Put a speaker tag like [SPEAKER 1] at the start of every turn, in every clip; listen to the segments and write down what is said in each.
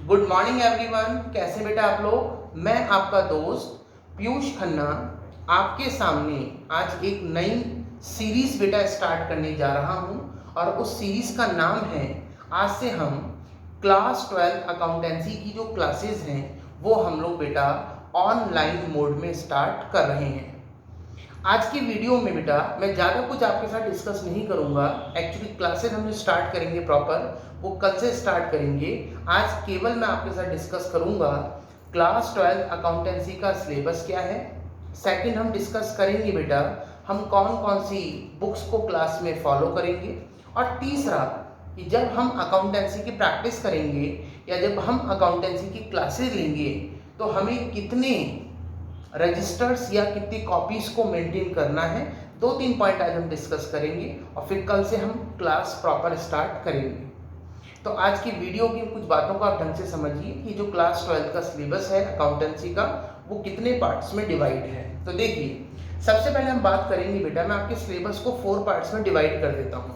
[SPEAKER 1] Good morning everyone. कैसे बेटा आप लोग? मैं आपका दोस्त पीयूष खन्ना आपके सामने आज एक नई सीरीज बेटा स्टार्ट करने जा रहा हूं और उस सीरीज का नाम है, आज से हम क्लास 12 अकाउंटेंसी की जो क्लासेस हैं वो हम लोग बेटा ऑनलाइन मोड में स्टार्ट कर रहे हैं। आज की वीडियो में बेटा मैं ज़्यादा कुछ आपके साथ डिस्कस नहीं करूंगा। एक्चुअली क्लासेस हम जो स्टार्ट करेंगे प्रॉपर वो कल से स्टार्ट करेंगे। आज केवल मैं आपके साथ डिस्कस करूंगा क्लास 12 अकाउंटेंसी का सिलेबस क्या है। सेकंड हम डिस्कस करेंगे बेटा हम कौन कौन सी बुक्स को क्लास में फॉलो करेंगे। और तीसरा कि जब हम अकाउंटेंसी की प्रैक्टिस करेंगे या जब हम अकाउंटेंसी की क्लासेस लेंगे तो हमें कितने रजिस्टर्स या कितनी कॉपीज को मेंटेन करना है। 2-3 पॉइंट आज हम डिस्कस करेंगे और फिर कल से हम क्लास प्रॉपर स्टार्ट करेंगे। तो आज की वीडियो की कुछ बातों को आप ढंग से समझिए कि जो क्लास 12 का सिलेबस है अकाउंटेंसी का वो कितने पार्ट्स में डिवाइड है। तो देखिए, सबसे पहले हम बात करेंगे बेटा, मैं आपके सिलेबस को 4 पार्ट्स में डिवाइड कर देता हूँ।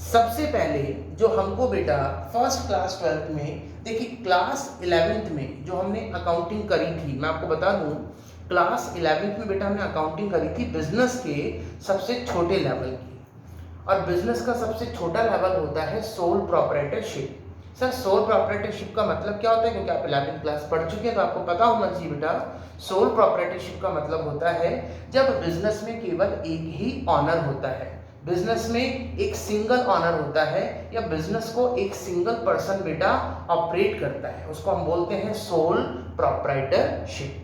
[SPEAKER 1] सबसे पहले जो हमको बेटा फर्स्ट क्लास 12 में, देखिए क्लास 11th में जो हमने अकाउंटिंग करी थी, मैं आपको बता दूं क्लास 11th में बेटा हमने अकाउंटिंग करी थी बिजनेस के सबसे छोटे लेवल की। और बिजनेस का सबसे छोटा लेवल होता है sole proprietorship. Sir sole proprietorship का मतलब क्या होता है? क्योंकि आप 11th क्लास पढ़ चुके हैं तो आपको पता होना चाहिए बेटा। सोल प्रोप्राइटरशिप का मतलब होता है जब बिजनेस में केवल एक ही ऑनर होता है, बिजनेस में एक सिंगल ऑनर होता है या बिजनेस को एक सिंगल पर्सन बेटा ऑपरेट करता है, उसको हम बोलते हैं सोल प्रोप्राइटरशिप।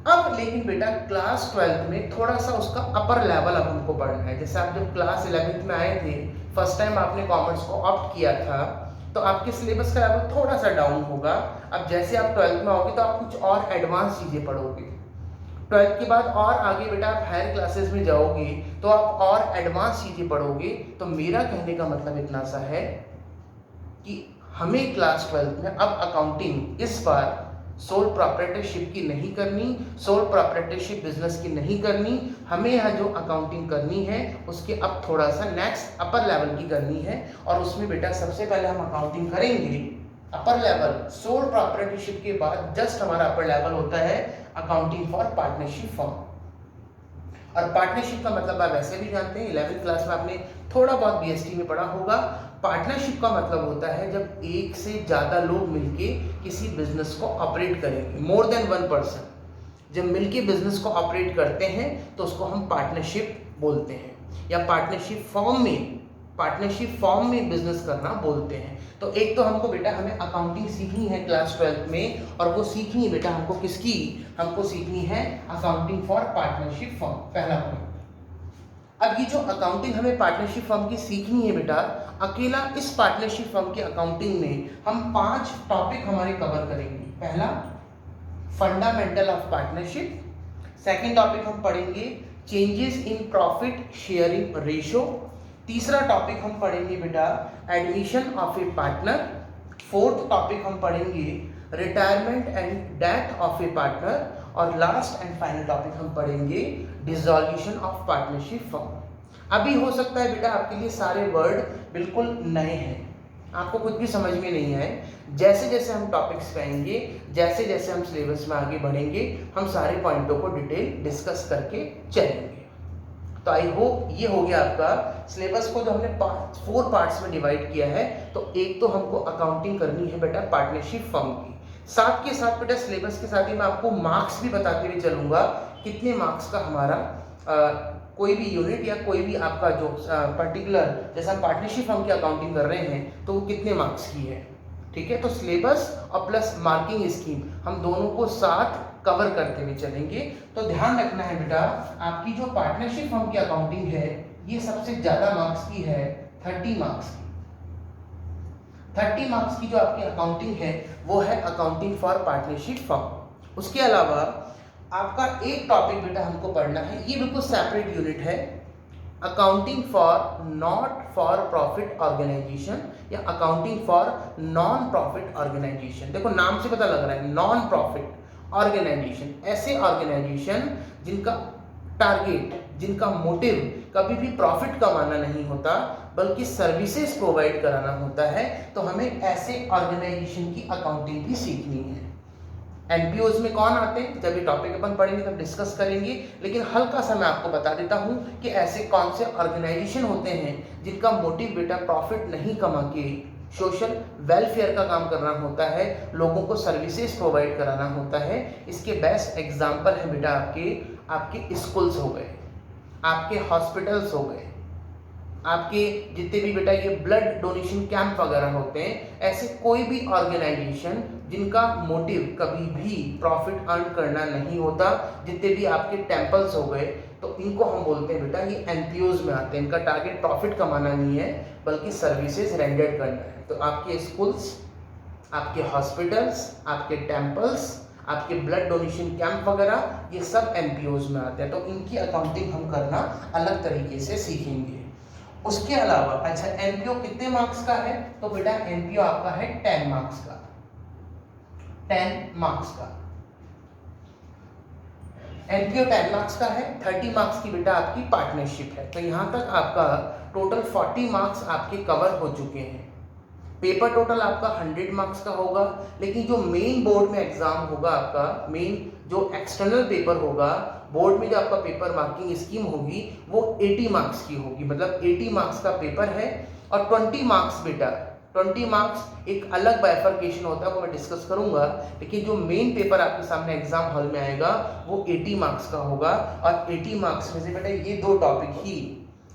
[SPEAKER 1] अब लेकिन बेटा क्लास 12 में थोड़ा सा उसका अपर लेवल अब हमको पढ़ना है। जैसे आप जब क्लास 11th में आए थे, फर्स्ट टाइम आपने कॉमर्स को ऑप्ट किया था तो आपके सिलेबस का लेवल थोड़ा सा डाउन होगा। अब जैसे आप 12th में आओगे तो आप कुछ और एडवांस चीज़ें पढ़ोगे। 12th के बाद और आगे बेटा आप हायर क्लासेस में जाओगे तो आप और एडवांस चीज़ें पढ़ोगे। तो मेरा कहने का मतलब इतना सा है कि हमें क्लास 12th में अब अकाउंटिंग इस बार सोल प्रोप्राइटरशिप की नहीं करनी, सोल प्रोप्राइटरशिप बिजनेस की नहीं करनी। हमें यहाँ जो अकाउंटिंग करनी है उसके अब थोड़ा सा नेक्स्ट अपर लेवल की करनी है। और उसमें बेटा सबसे पहले हम अकाउंटिंग करेंगे अपर लेवल सोल प्रोप्राइटरशिप के बाद जस्ट हमारा अपर लेवल होता है अकाउंटिंग फॉर पार्टनरशिप फॉर्म। और पार्टनरशिप का मतलब आप वैसे भी जानते हैं, 11th क्लास में आपने थोड़ा बहुत बीएसटी में पढ़ा होगा। पार्टनरशिप का मतलब होता है जब एक से ज़्यादा लोग मिलके किसी बिजनेस को ऑपरेट करेंगे, मोर देन वन पर्सन जब मिलके बिजनेस को ऑपरेट करते हैं तो उसको हम पार्टनरशिप बोलते हैं, या पार्टनरशिप फॉर्म में बिजनेस करना बोलते हैं। तो एक तो हमको बेटा हमें अकाउंटिंग सीखनी है क्लास 12 में, और वो सीखनी है बेटा हमको किसकी? हमको सीखनी है अकाउंटिंग फॉर पार्टनरशिप फॉर्म, पहला पॉइंट। अब ये जो अकाउंटिंग हमें पार्टनरशिप फर्म की सीखनी है बेटा, अकेला इस पार्टनरशिप फर्म की अकाउंटिंग में हम 5 टॉपिक हमारे कवर करेंगे। पहला fundamental of partnership, second topic हम पढ़ेंगे changes in profit sharing ratio, तीसरा टॉपिक हम पढ़ेंगे बेटा admission of A partner, fourth topic हम पढ़ेंगे retirement and death of A partner, और लास्ट एंड फाइनल टॉपिक हम पढ़ेंगे डिसॉल्यूशन ऑफ पार्टनरशिप फर्म। अभी हो सकता है बेटा आपके लिए सारे वर्ड बिल्कुल नए हैं, आपको कुछ भी समझ में नहीं आए। जैसे जैसे हम टॉपिक्स पे आएंगे, जैसे जैसे हम सिलेबस में आगे बढ़ेंगे, हम सारे पॉइंटों को डिटेल डिस्कस करके चलेंगे। तो आई होप ये हो गया आपका सिलेबस को जो हमने 4 पार्ट्स में डिवाइड किया है। तो एक तो हमको अकाउंटिंग करनी है बेटा पार्टनरशिप फर्म की, साथ के साथ बेटा सिलेबस के साथ ही मैं आपको मार्क्स भी बताते हुए चलूंगा कितने मार्क्स का हमारा कोई भी यूनिट या कोई भी आपका जो पर्टिकुलर, जैसा पार्टनरशिप फर्म की अकाउंटिंग कर रहे हैं तो वो कितने मार्क्स की है। ठीक है, तो सिलेबस और प्लस मार्किंग स्कीम हम दोनों को साथ कवर करते हुए चलेंगे। तो ध्यान रखना है बेटा, आपकी जो पार्टनरशिप फर्म की अकाउंटिंग है ये सबसे ज्यादा मार्क्स की है, 30 मार्क्स की। 30 मार्क्स की जो आपकी अकाउंटिंग है वो है अकाउंटिंग फॉर पार्टनरशिप फर्म। उसके अलावा आपका एक टॉपिक बेटा हमको पढ़ना है, ये बिल्कुल सेपरेट यूनिट है, accounting for not for profit organization या accounting for non profit organization. देखो नाम से पता लग रहा है नॉन प्रॉफिट ऑर्गेनाइजेशन, ऐसे ऑर्गेनाइजेशन जिनका टारगेट, जिनका मोटिव कभी भी प्रॉफिट कमाना नहीं होता, बल्कि सर्विसेज प्रोवाइड कराना होता है, तो हमें ऐसे ऑर्गेनाइजेशन की अकाउंटिंग भी सीखनी है। एनपीओज में कौन आते हैं, जब ये टॉपिक अपन पढ़ेंगे तब डिस्कस करेंगे, लेकिन हल्का सा मैं आपको बता देता हूं कि ऐसे कौन से ऑर्गेनाइजेशन होते हैं जिनका मोटिव बेटा प्रॉफिट नहीं कमा के सोशल वेलफेयर का काम करना होता है, लोगों को सर्विसेज प्रोवाइड कराना होता है। इसके बेस्ट एग्जाम्पल है बेटा आपके स्कूल्स हो गए, आपके हॉस्पिटल्स हो गए, आपके जितने भी बेटा ये ब्लड डोनेशन कैंप वगैरह होते हैं, ऐसे कोई भी ऑर्गेनाइजेशन जिनका मोटिव कभी भी प्रॉफिट अर्न करना नहीं होता, जितने भी आपके टेम्पल्स हो गए, तो इनको हम बोलते हैं बेटा ये एनपीओज में आते हैं। इनका टारगेट प्रॉफिट कमाना नहीं है बल्कि सर्विसेज रेंडर करना है। तो आपके स्कूल्स, आपके हॉस्पिटल्स, आपके टेम्पल्स, आपके ब्लड डोनेशन कैंप वगैरह, ये सब एनपीओज में आते हैं। तो इनकी अकाउंटिंग हम करना अलग तरीके से सीखेंगे। उसके अलावा अच्छा एनपीओ कितने मार्क्स का है, तो बेटा एनपीओ आपका है 10 मार्क्स का, 10 मार्क्स का एनपीओ 10 मार्क्स का है। 30 मार्क्स की बेटा आपकी पार्टनरशिप है। तो यहां तक आपका टोटल 40 मार्क्स आपके कवर हो चुके हैं। पेपर टोटल आपका 100 मार्क्स का होगा, लेकिन जो मेन बोर्ड में एग्जाम होगा आपका, मेन जो एक्सटर्नल पेपर होगा बोर्ड में, जो आपका पेपर मार्किंग स्कीम होगी वो 80 मार्क्स की होगी। मतलब 80 मार्क्स का पेपर है और 20 मार्क्स बेटा 20 मार्क्स एक अलग बाइफर्केशन होता है, वो मैं डिस्कस करूंगा, लेकिन जो मेन पेपर आपके सामने एग्जाम हॉल में आएगा वो 80 मार्क्स का होगा। और 80 मार्क्स में से बेटा ये दो टॉपिक ही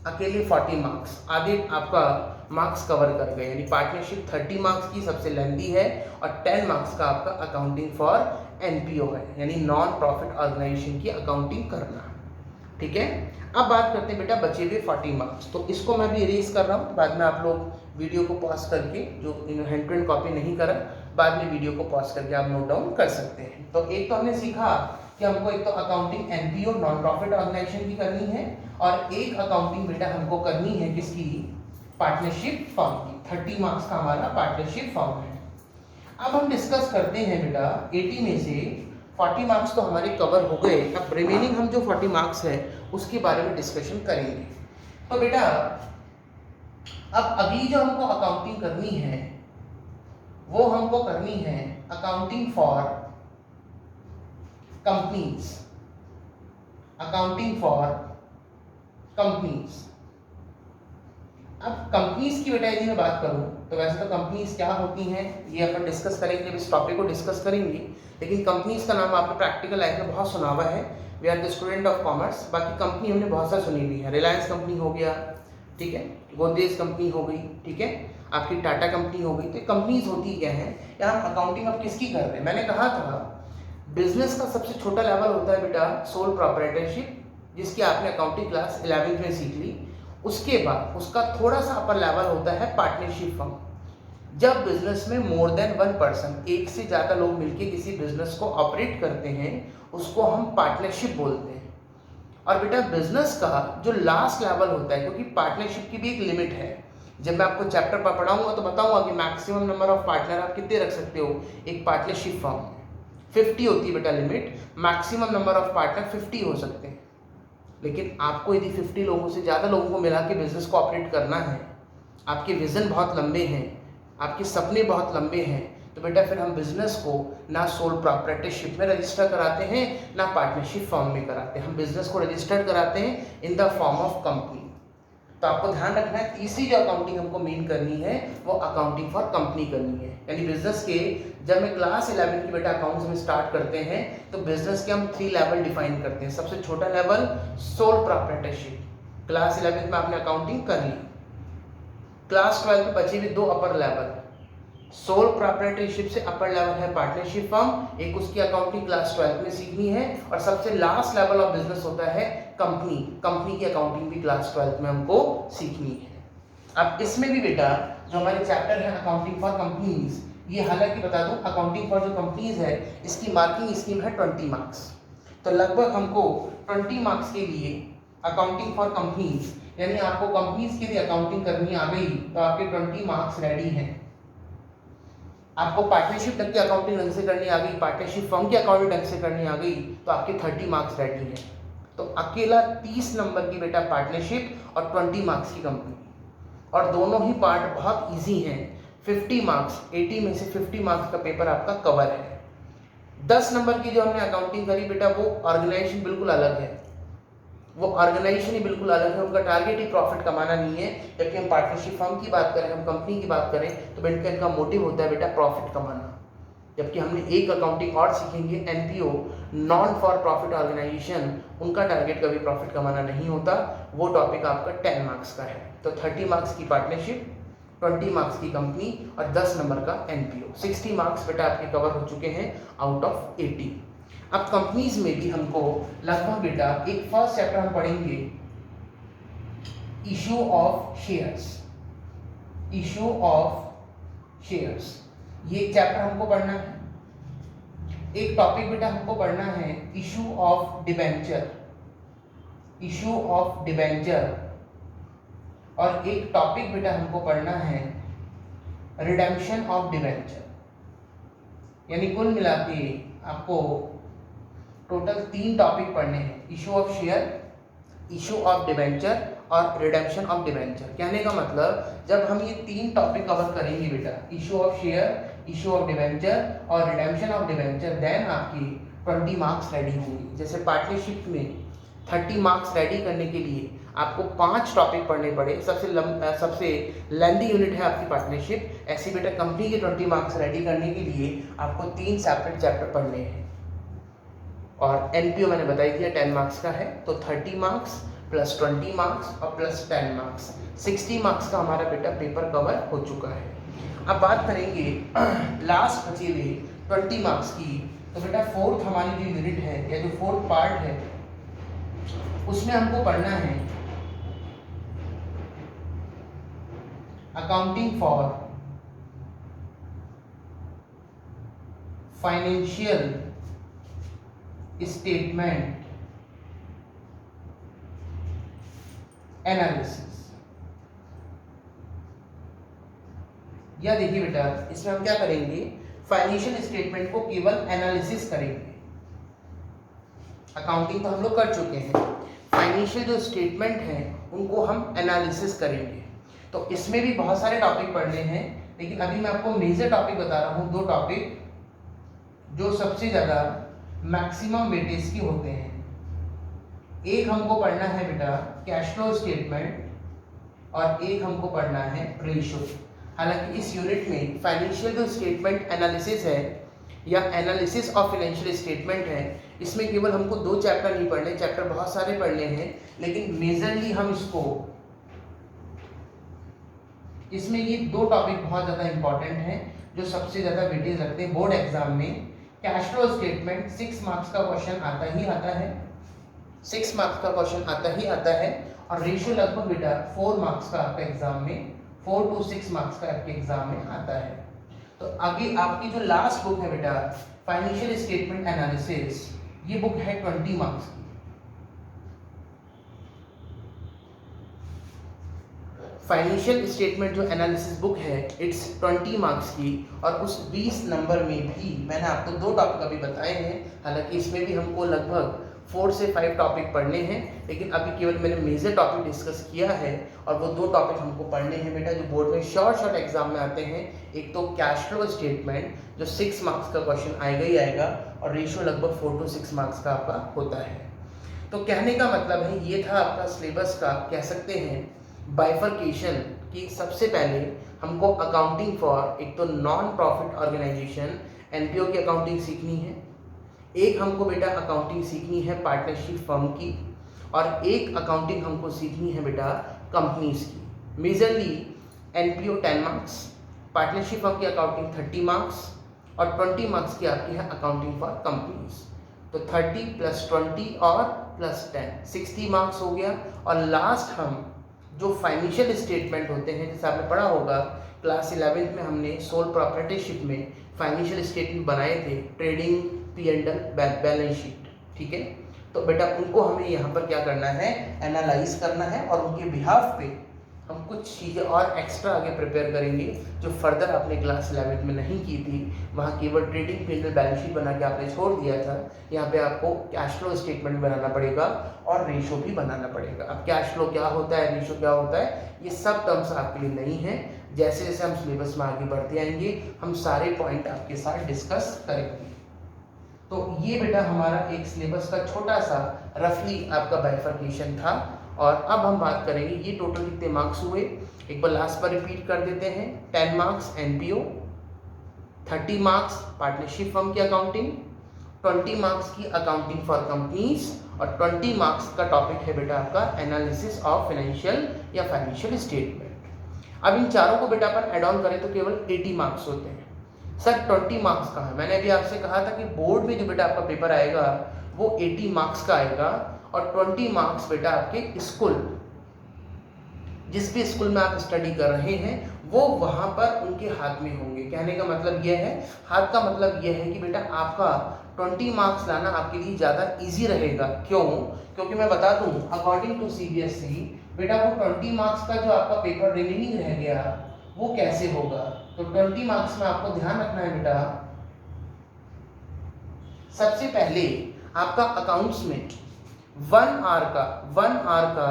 [SPEAKER 1] अकेले 40 मार्क्स, आधे आपका मार्क्स कवर कर गए। यानी पार्टनरशिप 30 मार्क्स की सबसे लेंथी है और 10 मार्क्स का आपका अकाउंटिंग फॉर एनपीओ है, यानी नॉन प्रॉफिट ऑर्गेनाइजेशन की अकाउंटिंग करना। ठीक है, अब बात करते हैं बेटा बचे हुए 40 मार्क्स। तो इसको मैं भी इरेज कर रहा हूँ, बाद में आप लोग वीडियो को पॉज करके, जो हैंड टू हैंड कॉपी नहीं करा, बाद में वीडियो को पॉज करके आप नोट डाउन कर सकते हैं। तो एक तो हमने सीखा कि हमको एक तो accounting NPO non profit organisation की करनी है, और एक अकाउंटिंग बेटा हमको करनी है किसकी, पार्टनरशिप फर्म की। 30 मार्क्स का हमारा पार्टनरशिप फर्म है। अब हम डिस्कस करते हैं बेटा 80 में से 40 मार्क्स तो हमारे कवर हो गए। अब रिमेनिंग हम जो 40 मार्क्स है उसके बारे में डिस्कशन करेंगे। तो बेटा अब अगली जो हमको अकाउंटिंग करनी है वो हमको करनी है accounting for companies, accounting for companies. अब कंपनीज की बेटा यदि मैं बात करूं तो वैसे तो कंपनीज क्या होती हैं ये अपन डिस्कस करेंगे, जब इस टॉपिक को डिस्कस करेंगे, लेकिन कंपनीज का नाम आपने प्रैक्टिकल लाइफ में बहुत सुना हुआ है। We are the student of commerce. बाकी कंपनी हमने बहुत सारी सुनी हुई है, रिलायंस कंपनी हो गया, ठीक है, गोदरेज कंपनी हो गई, ठीक है, आपकी टाटा कंपनी हो गई। तो कंपनीज होती क्या है, या हम अकाउंटिंग अब किसकी कर रहे हैं। मैंने कहा था बिजनेस का सबसे छोटा लेवल होता है बेटा सोल प्रोप्राइटरशिप, जिसकी आपने अकाउंटिंग क्लास 11वीं में सीख ली। उसके बाद उसका थोड़ा सा अपर लेवल होता है पार्टनरशिप फर्म। जब बिजनेस में मोर देन 1 पर्सन, एक से ज़्यादा लोग मिलकर किसी बिजनेस को ऑपरेट करते हैं, उसको हम पार्टनरशिप बोलते हैं। और बेटा बिजनेस का जो लास्ट लेवल होता है, क्योंकि पार्टनरशिप की भी एक लिमिट है, जब मैं आपको चैप्टर पर पढ़ाऊंगा तो बताऊंगा कि मैक्सिमम नंबर ऑफ पार्टनर आप कितने रख सकते हो एक पार्टनरशिप फर्म में। 50 होती है बेटा limit, maximum number of partner 50 हो सकते हैं। लेकिन आपको यदि 50 लोगों से ज़्यादा लोगों को मिला के बिजनेस को ऑपरेट करना है, आपके विजन बहुत लंबे हैं, आपके सपने बहुत लंबे हैं, तो बेटा फिर हम बिजनेस को ना सोल प्रोप्राइटरशिप में रजिस्टर कराते हैं ना पार्टनरशिप फॉर्म में कराते हैं। हम बिजनेस को रजिस्टर्ड कराते हैं in the form of company. तो आपको ध्यान रखना है तीसरी जो अकाउंटिंग हमको मेन करनी है वो अकाउंटिंग फॉर कंपनी करनी है। यानी बिजनेस के जब मैं क्लास 11 की बेटा अकाउंट्स में स्टार्ट करते हैं तो बिजनेस के हम 3 लेवल डिफाइन करते हैं। सबसे छोटा लेवल सोल प्रोप्राइटरशिप, क्लास 11 में आपने अकाउंटिंग कर ली। क्लास 12 में बचे हुए 2 अपर लेवल, सोल प्रोप्राइटरशिप से अपर लेवल है पार्टनरशिप फर्म, एक उसकी अकाउंटिंग क्लास 12 में सीखनी है। और सबसे लास्ट लेवल ऑफ बिजनेस होता है कंपनी, कंपनी की अकाउंटिंग भी क्लास 12 में हमको सीखनी है। अब इसमें भी बेटा जो हमारे चैप्टर है अकाउंटिंग फॉर कंपनीज, ये हालांकि बता दूं अकाउंटिंग फॉर जो कंपनीज है इसकी मार्किंग स्कीम है 20 मार्क्स। तो लगभग हमको 20 मार्क्स के लिए अकाउंटिंग फॉर कंपनीज, यानी आपको कंपनीज की भी अकाउंटिंग करनी आ गई तो आपके 20 मार्क्स रेडी हैं। आपको पार्टनरशिप तक की अकाउंटिंग ढंग से करनी आ गई, पार्टनरशिप फर्म की अकाउंटिंग ढंग से करनी आ गई, तो आपके 30 मार्क्स रेडी हैं। तो अकेला 30 नंबर की बेटा पार्टनरशिप और 20 मार्क्स की कंपनी। और दोनों ही पार्ट बहुत इजी हैं। 50 मार्क्स, 80 में से 50 मार्क्स का पेपर आपका कवर है। 10 नंबर की जो हमने अकाउंटिंग करी बेटा, वो ऑर्गेनाइजेशन बिल्कुल अलग है, वो ऑर्गेनाइजेशन ही बिल्कुल अलग है। उनका टारगेट ही प्रॉफिट कमाना नहीं है। जबकि हम पार्टनरशिप फर्म की बात करें, हम कंपनी की बात करें, तो बेटा इनका मोटिव होता है बेटा प्रॉफिट कमाना। जबकि हमने एक अकाउंटिंग और सीखेंगे, NPO, non for profit organisation, उनका टारगेट कभी प्रॉफिट कमाना नहीं होता। वो टॉपिक आपका 10 मार्क्स का है। तो 30 मार्क्स की पार्टनरशिप, 20 मार्क्स की कंपनी और 10 नंबर का एनपीओ। 60 मार्क्स बेटा आपके कवर हो चुके हैं आउट ऑफ 80। अब कंपनीज में भी हमको लगभग बेटा एक फर्स्ट चैप्टर हम पढ़ेंगे, issue of shares. Issue of shares, ये चैप्टर हमको पढ़ना है। एक टॉपिक बेटा हमको पढ़ना है issue of debenture. Issue of debenture. और एक टॉपिक बेटा हमको पढ़ना है रिडेम्पशन ऑफ डिबेंचर। यानी कुल मिला के आपको टोटल 3 टॉपिक पढ़ने हैं, issue of share, issue of debenture और रिडेम्पशन ऑफ डिबेंचर। कहने का मतलब जब हम ये 3 टॉपिक कवर करेंगे बेटा, issue of share, issue of debenture और रिडेम्पशन ऑफ डिबेंचर, देन आपकी 20 मार्क्स रेडी होंगे। जैसे पार्टनरशिप में 30 मार्क्स रेडी करने के लिए आपको 5 टॉपिक पढ़ने पड़े, सबसे लेंदी यूनिट है आपकी पार्टनरशिप। ऐसी बेटा कंपनी के 20 मार्क्स रेडी करने के लिए आपको 3 सेपरेट चैप्टर पढ़ने हैं। और एनपीओ मैंने बताई दिया 10 मार्क्स का है, तो 30 मार्क्स प्लस 20 मार्क्स और प्लस 10 मार्क्स, 60 मार्क्स का हमारा बेटा पेपर कवर हो चुका है। अब बात करेंगे लास्ट बचे हुए 20 मार्क्स की। तो बेटा फोर्थ हमारी जो यूनिट है या जो फोर्थ पार्ट है, उसमें हमको पढ़ना है accounting for financial statement analysis. या देखिए बेटा, इसमें हम क्या करेंगे, फाइनेंशियल स्टेटमेंट को केवल एनालिसिस करेंगे। अकाउंटिंग तो हम लोग कर चुके हैं, फाइनेंशियल जो स्टेटमेंट है उनको हम एनालिसिस करेंगे। तो इसमें भी बहुत सारे टॉपिक पढ़ने हैं, लेकिन अभी मैं आपको मेजर टॉपिक बता रहा हूँ, 2 टॉपिक जो सबसे ज़्यादा मैक्सिमम वेटेज की होते हैं। एक हमको पढ़ना है बेटा कैश फ्लो स्टेटमेंट और एक हमको पढ़ना है रेशियो। हालांकि इस यूनिट में फाइनेंशियल जो स्टेटमेंट एनालिसिस है या एनालिसिस ऑफ फाइनेंशियल स्टेटमेंट है, इसमें केवल हमको 2 चैप्टर नहीं पढ़ने, चैप्टर बहुत सारे पढ़ने हैं, लेकिन मेजरली हम इसमें ये 2 टॉपिक बहुत ज़्यादा इंपॉर्टेंट हैं जो सबसे ज़्यादा वेटेज रखते हैं बोर्ड एग्जाम में। कैश फ्लो स्टेटमेंट 6 मार्क्स का क्वेश्चन आता ही आता है, 6 मार्क्स का क्वेश्चन आता ही आता है। और रेशियो लगभग बेटा 4 मार्क्स का आपका एग्जाम में, 4 to 6 मार्क्स का आपके एग्जाम में आता है। तो आगे आपकी जो लास्ट बुक है बेटा फाइनेंशियल स्टेटमेंट एनालिसिस, ये बुक है 20 मार्क्स की। फाइनेंशियल स्टेटमेंट जो एनालिसिस बुक है इट्स 20 मार्क्स की। और उस 20 नंबर में भी मैंने आपको 2 टॉपिक अभी बताए हैं, हालांकि इसमें भी हमको लगभग 4 से 5 टॉपिक पढ़ने हैं, लेकिन अभी केवल मैंने मेजर टॉपिक डिस्कस किया है। और वो 2 टॉपिक हमको पढ़ने हैं बेटा जो बोर्ड में शॉर्ट एग्जाम में आते हैं। एक तो कैश फ्लो स्टेटमेंट जो 6 मार्क्स का क्वेश्चन आएगा ही आएगा, और रेशियो लगभग 4 to 6 मार्क्स का आपका होता है। तो कहने का मतलब है ये था आपका सिलेबस का, कह सकते हैं बाइफर्केशन की। सबसे पहले हमको अकाउंटिंग फॉर एक तो नॉन प्रॉफिट ऑर्गेनाइजेशन एनपीओ की अकाउंटिंग सीखनी है, एक हमको बेटा अकाउंटिंग सीखनी है पार्टनरशिप फर्म की, और एक अकाउंटिंग हमको सीखनी है बेटा कंपनीज की। Majorly NPO 10 marks, partnership firm की अकाउंटिंग 30 मार्क्स और 20 मार्क्स की आपकी है अकाउंटिंग फॉर कंपनीज। तो 30 + 20 और +10 60 मार्क्स हो गया। और लास्ट हम जो फाइनेंशियल स्टेटमेंट होते हैं, जैसे आपने पढ़ा होगा क्लास 11th में हमने सोल प्रॉपर्टीशिप में फाइनेंशियल स्टेटमेंट बनाए थे, ट्रेडिंग, P&L, बैलेंस शीट, ठीक है। तो बेटा उनको हमें यहाँ पर क्या करना है, एनालाइज करना है और उनके बिहाफ पे हम कुछ चीज़ें और एक्स्ट्रा आगे प्रिपेयर करेंगे जो फर्दर आपने क्लास 11 में नहीं की थी। वहाँ केवल ट्रेडिंग पी&एल बैलेंस शीट बना के आपने छोड़ दिया था। यहाँ पे आपको कैश फ्लो स्टेटमेंट बनाना पड़ेगा और रेशो भी बनाना पड़ेगा। अब कैश फ्लो क्या होता है, रेशो क्या होता है, ये सब टर्म्स आपके लिए नहीं है। जैसे जैसे हम सिलेबस में आगे बढ़ते आएंगे हम सारे पॉइंट आपके साथ डिस्कस करेंगे। तो ये बेटा हमारा एक सिलेबस का छोटा सा रफली आपका बाइफर्केशन था। और अब हम बात करेंगे ये टोटल कितने मार्क्स हुए, एक बार लास्ट पर रिपीट कर देते हैं। 10 marks NPO, 30 marks partnership firm की अकाउंटिंग, 20 मार्क्स की अकाउंटिंग फॉर कंपनीज और 20 मार्क्स का टॉपिक है बेटा आपका एनालिसिस ऑफ फाइनेंशियल या फाइनेंशियल स्टेटमेंट। अब इन चारों को बेटा अपन एड ऑन करें तो केवल 80 मार्क्स होते हैं। सर 20 मार्क्स का है, मैंने अभी आपसे कहा था कि बोर्ड में जो बेटा आपका पेपर आएगा वो 80 मार्क्स का आएगा और 20 मार्क्स बेटा आपके स्कूल, जिस भी स्कूल में आप स्टडी कर रहे हैं वो वहां पर उनके हाथ में होंगे। कहने का मतलब यह है, हाथ का मतलब यह है कि बेटा आपका 20 मार्क्स लाना आपके लिए ज़्यादा इजी रहेगा। क्यों? क्योंकि मैं बता दूं अकॉर्डिंग टू सीबीएसई बेटा वो 20 मार्क्स का जो आपका पेपर रिमेनिंग रह गया वो कैसे होगा। तो 20 मार्क्स में आपको ध्यान रखना है बेटा, सबसे पहले आपका अकाउंट्स में 1 आवर का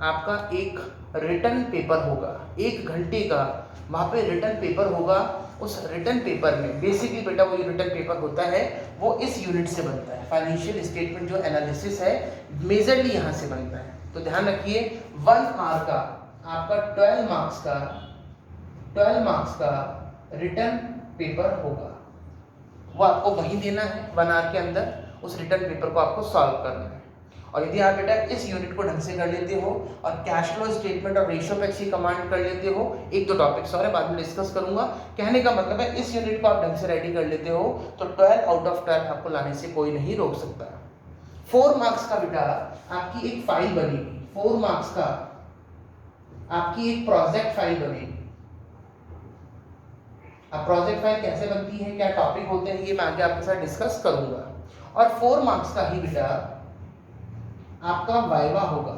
[SPEAKER 1] आपका एक रिटर्न पेपर होगा, 1 घंटे का वहाँ पे रिटर्न पेपर होगा। उस रिटर्न पेपर में बेसिकली बेटा वो जो रिटर्न पेपर होता है वो इस यूनिट से बनता है। फाइनेंशियल स्टेटमेंट जो एनालिसिस है मेजरली यहाँ से बनता है। तो ध्यान रखिए 1 आवर का आपका 12 मार्क्स का रिटर्न पेपर होगा, वो आपको वहीं देना है 1 आवर के अंदर। उस रिटर्न पेपर को आपको सॉल्व करना है। और यदि आप बेटा इस यूनिट को ढंग से कर लेते हो और कैश फ्लो स्टेटमेंट और रेशियो पे अच्छी कमांड कर लेते हो, एक दो टॉपिक्स और है बाद में डिस्कस करूंगा। कहने का मतलब है इस यूनिट को आप ढंग से रेडी कर लेते हो तो 12 आउट ऑफ 12 आपको लाने से कोई नहीं रोक सकता। 4 मार्क्स का बेटा आपकी एक फाइल बनेगी, 4 मार्क्स का आपकी एक प्रोजेक्ट फाइल बनेगी। अब प्रोजेक्ट फाइल कैसे बनती है, क्या टॉपिक होते हैं, ये मैं आगे आपके साथ डिस्कस करूंगा। और 4 मार्क्स का ही बेटा आपका वाइवा होगा।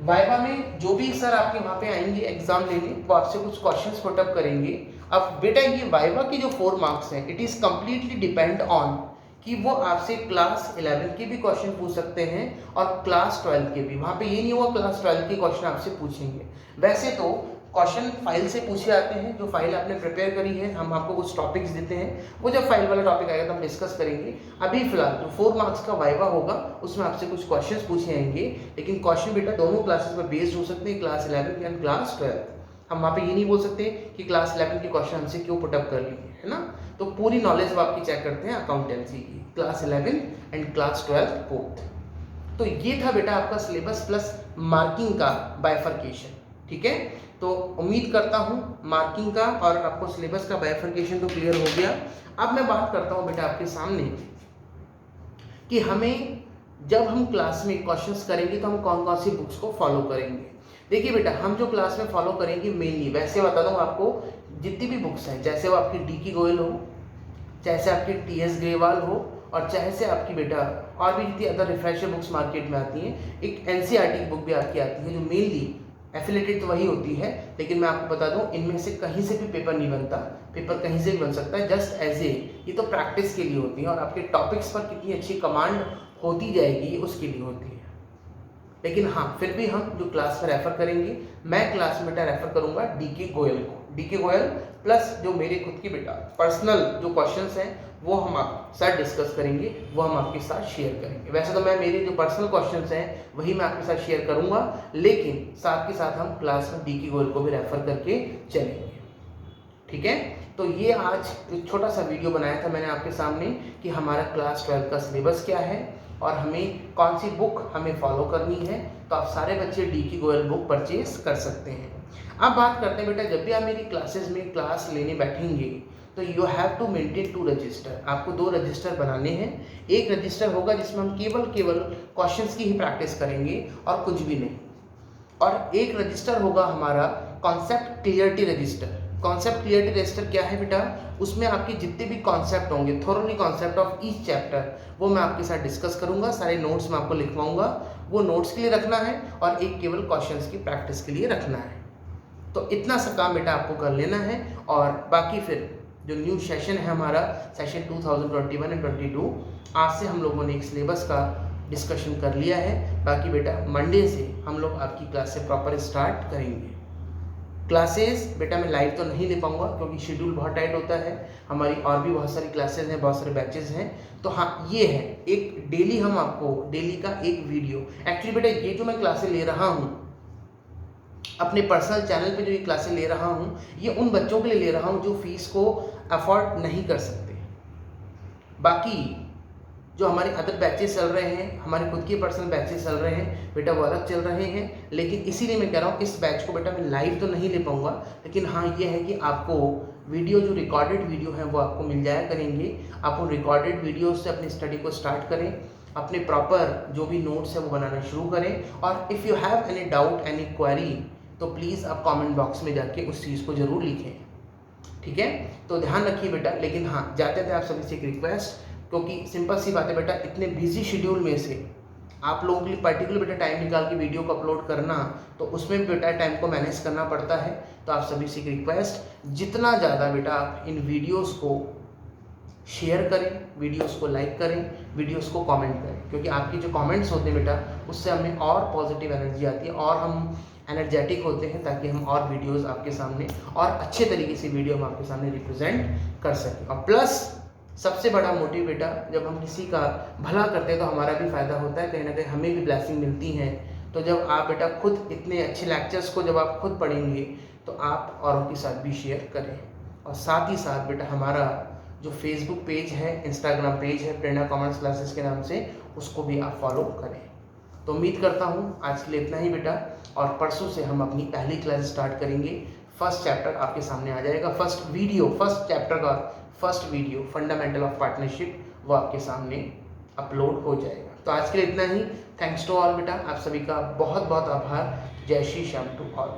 [SPEAKER 1] वाइवा में जो भी सर आपके वहां पे आएंगे एग्जाम लेने वो आपसे कुछ क्वेश्चंस पुट अप करेंगे। अब बेटा ये वाइवा की जो 4 मार्क्स हैं it is completely depend on कि वो आपसे क्लास 11 के भी क्वेश्चन पूछ सकते हैं और क्लास 12 के भी। वहां पे ये नहीं हुआ क्लास 12 के क्वेश्चन आपसे पूछेंगे। वैसे तो क्वेश्चन फाइल से पूछे आते हैं, जो फाइल आपने प्रिपेयर करी है हम आपको कुछ टॉपिक्स देते हैं, वो जब फाइल वाला टॉपिक आएगा तो हम डिस्कस करेंगे। अभी फिलहाल जो 4 मार्क्स का वाइवा होगा उसमें आपसे कुछ क्वेश्चंस पूछे जाएंगे, लेकिन क्वेश्चन बेटा दोनों क्लासेस में बेस्ड हो सकते हैं, क्लास 11 एंड क्लास 12। हम वहाँ पे ये नहीं बोल सकते कि क्लास 11 के क्वेश्चन हमसे क्यों पुटअप कर लिए, है ना। तो पूरी नॉलेज वो आपकी चेक करते हैं अकाउंटेंसी की, क्लास 11 एंड क्लास 12 बोथ। तो ये था बेटा आपका सिलेबस प्लस मार्किंग का बाइफर्केशन, ठीक है। तो उम्मीद करता हूँ मार्किंग का और आपको सिलेबस का बाइफर्केशन तो क्लियर हो गया। अब मैं बात करता हूँ बेटा आपके सामने कि हमें जब हम क्लास में क्वेश्चंस करेंगे तो हम कौन कौन सी बुक्स को फॉलो करेंगे। देखिए बेटा हम जो क्लास में फॉलो करेंगे मेनली, वैसे बता दूँ आपको, जितनी भी बुक्स हैं चाहे वो आपकी डी.के. गोयल हो, चाहे से आपकी टी.एस. ग्रेवाल हो और चाहे से आपकी बेटा और भी जितनी अदर रिफ्रेशर बुक्स मार्केट में आती हैं, एक एनसीईआरटी की बुक भी आपकी आती है जो मेनली एफिलेटेड तो वही होती है, लेकिन मैं आपको बता दूं इनमें से कहीं से भी पेपर नहीं बनता, पेपर कहीं से भी बन सकता है, जस्ट एज ए ये तो प्रैक्टिस के लिए होती है और आपके टॉपिक्स पर कितनी अच्छी कमांड होती जाएगी उसके लिए होती है। लेकिन हाँ फिर भी हम जो क्लास में रेफर करेंगे, मैं क्लास में बेटा रेफर करूंगा डी.के. गोयल को, डी.के. गोयल प्लस जो मेरे खुद की बेटा पर्सनल जो क्वेश्चंस हैं वो हम आपके साथ डिस्कस करेंगे, वो हम आपके साथ शेयर करेंगे। वैसे तो मैं मेरे जो पर्सनल क्वेश्चंस हैं वही मैं आपके साथ शेयर करूंगा, लेकिन साथ के साथ हम क्लास में डी.के. गोयल को भी रेफर करके चलेंगे, ठीक है। तो ये आज एक छोटा सा वीडियो बनाया था मैंने आपके सामने कि हमारा क्लास 12 का सिलेबस क्या है और हमें कौन सी बुक हमें फॉलो करनी है। तो आप सारे बच्चे डी.के. गोयल बुक परचेज कर सकते हैं। अब बात करते हैं बेटा जब भी आप मेरी क्लासेस में क्लास लेने बैठेंगे तो you have to maintain 2 register. आपको 2 रजिस्टर बनाने हैं। एक रजिस्टर होगा जिसमें हम केवल क्वेश्चंस की ही प्रैक्टिस करेंगे और कुछ भी नहीं, और एक रजिस्टर होगा हमारा concept clarity register. Concept clarity register क्या है बेटा, उसमें आपके जितने भी कॉन्सेप्ट होंगे, thoroughly concept of each chapter, वो मैं आपके साथ डिस्कस करूंगा, सारे नोट्स मैं आपको लिखवाऊंगा वो नोट्स के लिए रखना है और एक केवल क्वेश्चंस की प्रैक्टिस के लिए रखना है। तो इतना सा काम बेटा आपको कर लेना है और बाकी फिर जो न्यू सेशन है हमारा सेशन 2021 एंड 22, आज से हम लोगों ने एक सिलेबस का डिस्कशन कर लिया है। बाकी बेटा मंडे से हम लोग आपकी क्लास से प्रॉपर स्टार्ट करेंगे। क्लासेस बेटा मैं लाइव तो नहीं ले पाऊंगा क्योंकि शेड्यूल बहुत टाइट होता है, हमारी और भी बहुत सारी क्लासेस हैं, बहुत सारे बैचेस हैं। तो हाँ, ये है एक डेली हम आपको डेली का एक वीडियो, एक्चुअली बेटा ये जो मैं क्लासेस ले रहा हूँ अपने पर्सनल चैनल पे, जो ये क्लासेस ले रहा हूँ ये उन बच्चों के लिए ले रहा हूँ जो फीस को अफोर्ड नहीं कर सकते। बाकी जो हमारे अदर बैचेस चल रहे हैं, हमारे खुद के पर्सनल बैचेस चल रहे हैं बेटा, वो अलग चल रहे हैं। लेकिन इसीलिए मैं कह रहा हूँ इस बैच को बेटा मैं लाइव तो नहीं ले पाऊंगा, लेकिन हाँ ये है कि आपको वीडियो, जो रिकॉर्डेड वीडियो है वो आपको मिल जाया करेंगे। आप उन रिकॉर्डेड वीडियो से अपनी स्टडी को स्टार्ट करें, अपने प्रॉपर जो भी नोट्स है वो बनाना शुरू करें। और if you have any doubt, any query, तो प्लीज़ आप कमेंट बॉक्स में जाके उस चीज़ को ज़रूर लिखें, ठीक है। तो ध्यान रखिए बेटा। लेकिन हाँ, जाते थे आप सभी से एक रिक्वेस्ट, क्योंकि सिंपल सी बात है बेटा, इतने बिजी शेड्यूल में से आप लोगों के लिए पर्टिकुलर बेटा टाइम निकाल के वीडियो को अपलोड करना, तो उसमें बेटा टाइम को मैनेज करना पड़ता है। तो आप सभी से एक रिक्वेस्ट, जितना ज़्यादा बेटा आप इन वीडियोस को शेयर करें, वीडियोस को लाइक करें, वीडियोस को कमेंट करें, क्योंकि आपके जो कमेंट्स होते हैं बेटा उससे हमें और पॉजिटिव एनर्जी आती है और हम एनर्जेटिक होते हैं, ताकि हम और वीडियोस आपके सामने और अच्छे तरीके से वीडियो हम आपके सामने रिप्रेजेंट कर सकें। और प्लस सबसे बड़ा मोटिव बेटा, जब हम किसी का भला करते हैं तो हमारा भी फ़ायदा होता है, कहीं ना कहीं हमें भी ब्लेसिंग मिलती है। तो जब आप बेटा खुद इतने अच्छे लेक्चर्स को जब आप खुद पढ़ेंगे तो आप औरों के साथ भी शेयर करें। और साथ ही साथ बेटा हमारा जो फेसबुक पेज है, इंस्टाग्राम पेज है प्रेरणा कॉमर्स क्लासेस के नाम से, उसको भी आप फॉलो करें। तो उम्मीद करता हूँ आज के लिए इतना ही बेटा, और परसों से हम अपनी पहली क्लास स्टार्ट करेंगे। फर्स्ट चैप्टर आपके सामने आ जाएगा, फर्स्ट चैप्टर का first video fundamental of partnership, वो आपके सामने अपलोड हो जाएगा। तो आज के लिए इतना ही। थैंक्स टू ऑल बेटा, आप सभी का बहुत बहुत आभार। जय श्री श्याम टू ऑल।